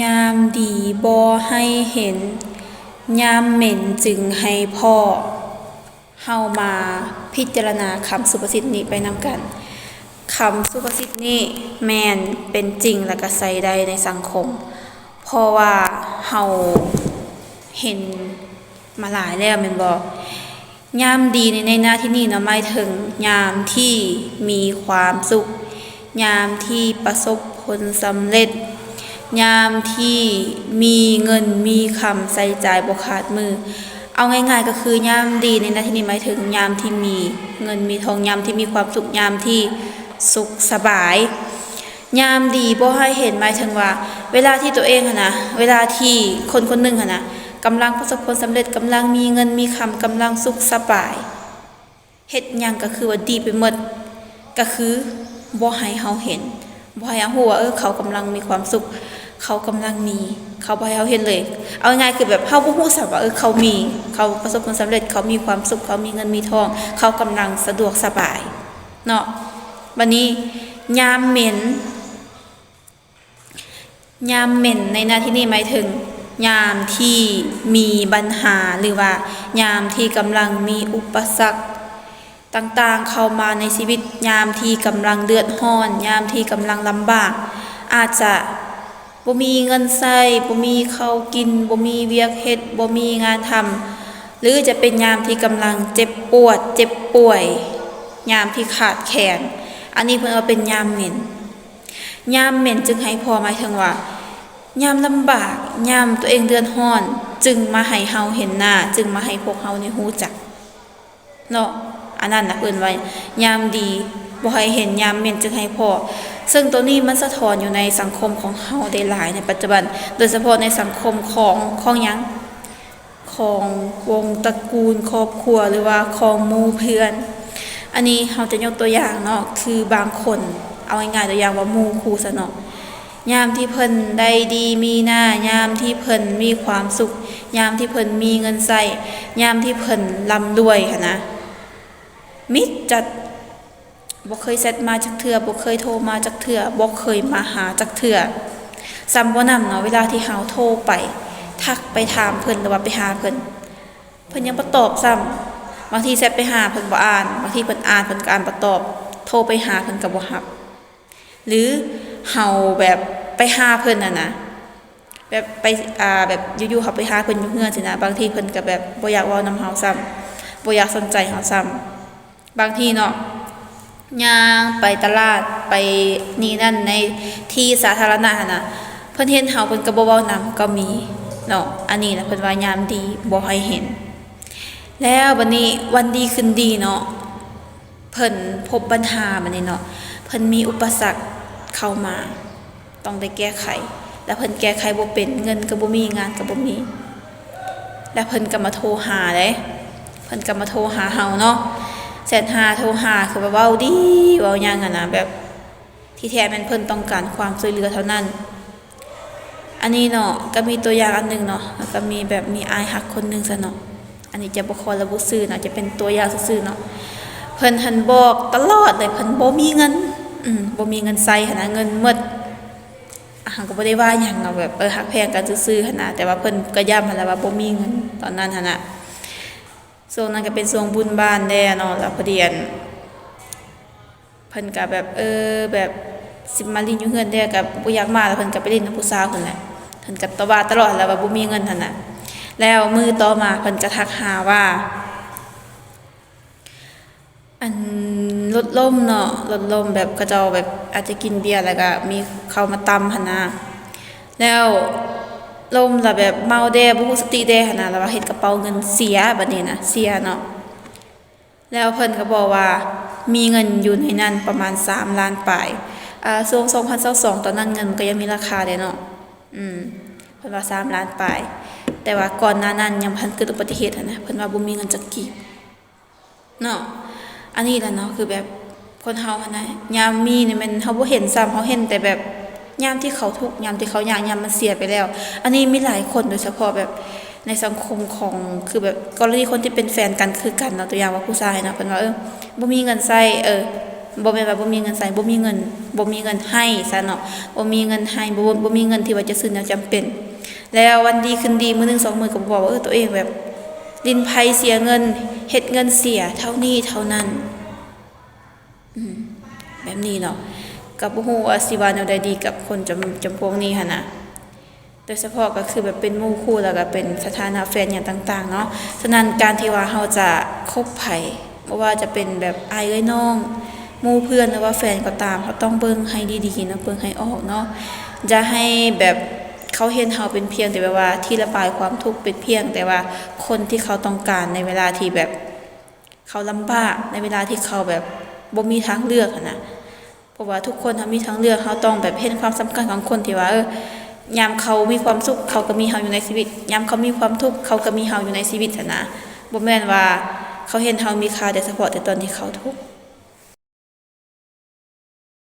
ยามดีบ่ให้เห็นยามเหม็นจึงให้พ้อเฮามาพิจารณาคำสุภาษิตนี้ไปนำกันคำสุภาษิตนี้แม่นเป็นจริงและก็ใช้ได้ในสังคมเพราะว่าเฮาเห็นมาหลายแล้วแม่นบ่ยามดีในหน้าที่นี้หมายถึงยามที่มีความสุขยามที่ประสบผลสำเร็จยามที่มีเงินมีคำใส่จ่ายบ่ขาดมือเอาง่ายๆก็คือยามดีในหน้าที่นี้หมายถึงยามที่มีเงินมีทองยามที่มีความสุขยามที่สุขสบายยามดีบ่ให้เห็นหมายถึงว่าเวลาที่ตัวเองนะเวลาที่คนคนหนึ่งนะกำลังประสบผลสำเร็จกำลังมีเงินมีคำกำลังสุขสบายเฮ็ดหยังก็คือว่าดีไปหมดก็คือบ่ให้เฮาเห็นบ่ให้เฮาฮู้ว่าเขากำลังมีความสุขเขากำลังมีเขาบ่ให้เฮาเห็นเลยเอาง่ายๆคือแบบเฮาบ่ฮู้ซักว่าเขามีเขาประสบผลสำเร็จเขามีความสุขเขามีเงินมีทองเขากำลังสะดวกสบายเนาะบัดนี้ยามเหม็นในหน้าที่นี้หมายถึงยามที่มีปัญหาหรือว่ายามที่กำลังมีอุปสรรคต่างๆเข้ามาในชีวิตยามที่กำลังเดือดร้อนยามที่กำลังลำบากอาจจะบ่มีเงินใช้บ่มีข้าวกินบ่มีเวียกเฮ็ดบ่มีงานทำหรือจะเป็นยามที่กำลังเจ็บปวดเจ็บป่วยยามที่ขาดแคลนอันนี้เพิ่นว่าเป็นยามเหม็นยามเหม็นจึงให้พอหมายถึงว่ายามลำบากยามตัวเองเดือดร้อนจึงมาให้เฮาเห็นหน้าจึงมาให้พวกเฮานี่รู้จักเนาะอันนั้นน่ะเอิ้นว่ายามดีบ่ให้เห็นยามเหม็นจึงให้พอซึ่งตัวนี้มันสะท้อนอยู่ในสังคมของเฮาได้หลายในปัจจุบันโดยเฉพาะในสังคมของหยังของวงตระกูลครอบครัวหรือว่าของหมู่เพื่อนอันนี้เฮาจะยกตัวอย่างเนาะคือบางคนเอาง่ายๆตัวอย่างว่าหมู่คู่ซะเนาะยามที่เพิ่นได้ดีมีหน้ายามที่เพิ่นมีความสุขยามที่เพิ่นมีเงินใช้ยามที่เพิ่นร่ำรวยหันนะมิตรจัดบ่เคยแชทมาจักเทื่อบ่เคยโทรมาจักเทื่อบ่เคยมาหาจักเทื่อซ้ำบ่นำเนาะเวลาที่เฮาโทรไปทักไปถามเพิ่นหรือว่าไปหาเพิ่นยังบ่ตอบซ้ำบางทีแชทไปหาเพิ่นบ่อ่านบางทีเพิ่นอ่านเพิ่นก็อ่านบ่ตอบโทรไปหาเพิ่นก็บ่รับหรือเฮาแบบไปหาเพิ่นนะแบบไปแบบอยู่ๆเขาไปหาเพิ่นอยู่เฮือนสินะบางทีเพิ่นก็แบบบ่อยากเว้านำเฮาซ้ำบ่อยากสนใจเฮาซ้ำบางทีเนาะย่างไปตลาดไปนี่นั่นในที่สาธารณะน่ะเพิ่นเห็นเฮาเพิ่นก็บ่เว้านำก็มีเนาะอันนี้น่ะเพิ่นว่ายามดีบ่ให้เห็นแล้วบัดนี้วันดีคืนดีเนาะเพิ่นพบปัญหาบัดนี้เนาะเพิ่นมีอุปสรรคเข้ามาต้องได้แก้ไขแล้วเพิ่นแก้ไขบ่เป็นเงินก็บ่มีงานก็บ่มีแล้วเพิ่นก็มาโทรหาเด้เพิ่นก็มาโทรหาเฮาเนาะแชทหาโทรหาคือแบบเว้าดีเว้าหยังอะนะแบบที่แท้แม่นเพิ่นต้องการความช่วยเหลือเท่านั้นอันนี้เนาะก็มีตัวอย่างอันนึงเนาะแล้วก็มีแบบมีอ้ายฮักคนนึงซะเนาะอันนี้จะบ่ขอระบุชื่อเนาะจะเป็นตัวอย่างซื่อๆเนาะเพิ่นหันบอกตลอดเลยเพิ่นบ่มีเงินบ่มีเงินใช้หั่นนะเงินหมดก็บ่ได้ว่าหยังเนาะแบบฮักแพงกันซื่อๆหั่นน่ะแต่ว่าเพิ่นก็ย้ำหั่นล่ะว่าบ่มีเงินตอนนั้นหั่นน่ะช่วงนั้นก็เป็นช่วงบุญบ้านแน่เนาะแล้วพอดีเพิ่นก็แบบแบบสิมาลินอยู่เฮือนแท้ก็บ่อยากมาแล้วเพิ่นก็ไปเล่นกับผู้สาวเพิ่นแหละเพิ่นก็ตวาดตลอดแล้วว่าบ่มีเงินหั่นน่ะแล้วมื้อต่อมาเพิ่นก็ทักหาว่าอันลดล่มเนาะลดล่มแบบเขาเจ้าแบบอาจจะกินเบียร์แล้วก็มีเข้ามาตำหั่นน่ะแล้วลมแล้วแบบเมาแดบ่ฮู้สติแดหั่นน่ะแล้วว่าเฮ็ดกระเป๋าเงินเสียบัดนี้นะเสียเนาะแล้วเพิ่นก็บอกว่ามีเงินอยู่ในนั้นประมาณ3ล้านปลายช่วง2022ตอนนั้นเงินมันก็ยังมีราคาเด้เนาะเพิ่นว่า3ล้านปลายแต่ว่าก่อนหน้านั้นยังบ่ทันเกิดอุบัติเหตุหั่นนะเพิ่นว่าบ่มีเงินจักกีบเนาะอันนี้แหละเนาะคือแบบคนเฮาหั่นนะยามมีนี่มันเฮาบ่เห็นซ้ำเฮาเห็นแต่แบบยามที่เขาทุกข์ยามที่เขายากยามมันเสียไปแล้วอันนี้มีหลายคนโดยเฉพาะแบบในสังคมของคือแบบกรณีคนที่เป็นแฟนกันคือกันเนาะตัวอย่างว่าผู้ชายเนาะเพิ่นว่าบ่มีเงินใช้ บ่แม่นว่าบ่มีเงินใช้บ่มีเงินให้ซะเนาะบ่มีเงินให้บ่มีเงินที่ว่าจะซื้อแนวจำเป็นแล้ววันดีคืนดีมื้อหนึง2มื้อก็บอกว่าตัวเองแบบลิ้นไผเสียเงินเฮ็ดเงินเสียเท่านี้เท่านั้นแบบนี้เนาะก็บ่ฮู้ว่าสิว่าแนวใดดีกับคนจำพวกนี้หั่นน่ะโดยเฉพาะก็คือแบบเป็นหมู่คู่แล้วก็เป็นสถานะแฟนอย่างต่างๆเนาะฉะนั้นการที่ว่าเราจะคบไผบ่ว่าจะเป็นแบบอ้ายเอ้ยน้องหมู่เพื่อนหรือว่าแฟนก็ตามเขาต้องเบิ่งให้ดีๆนะเบิ่งให้ออกเนาะอย่าให้แบบเขาเห็นเราเป็นเพียงแต่แบบว่าที่ระบายความทุกข์เป็นเพียงแต่ว่าคนที่เขาต้องการในเวลาที่แบบเขาลำบากในเวลาที่เขาแบบบ่มีทางเลือกนะเพราะว่าทุกคนมีทางเลือกเขาต้องแบบเห็นความสำคัญของคนที่ว่ายามเขามีความสุขเขาก็มีเฮาอยู่ในชีวิตยามเขามีความทุกข์เขาก็มีเฮาอยู่ในชีวิตนะบ่แม่นว่าเขาเห็นเฮามีค่าแต่เฉพาะแต่ตอนที่เขาทุกข์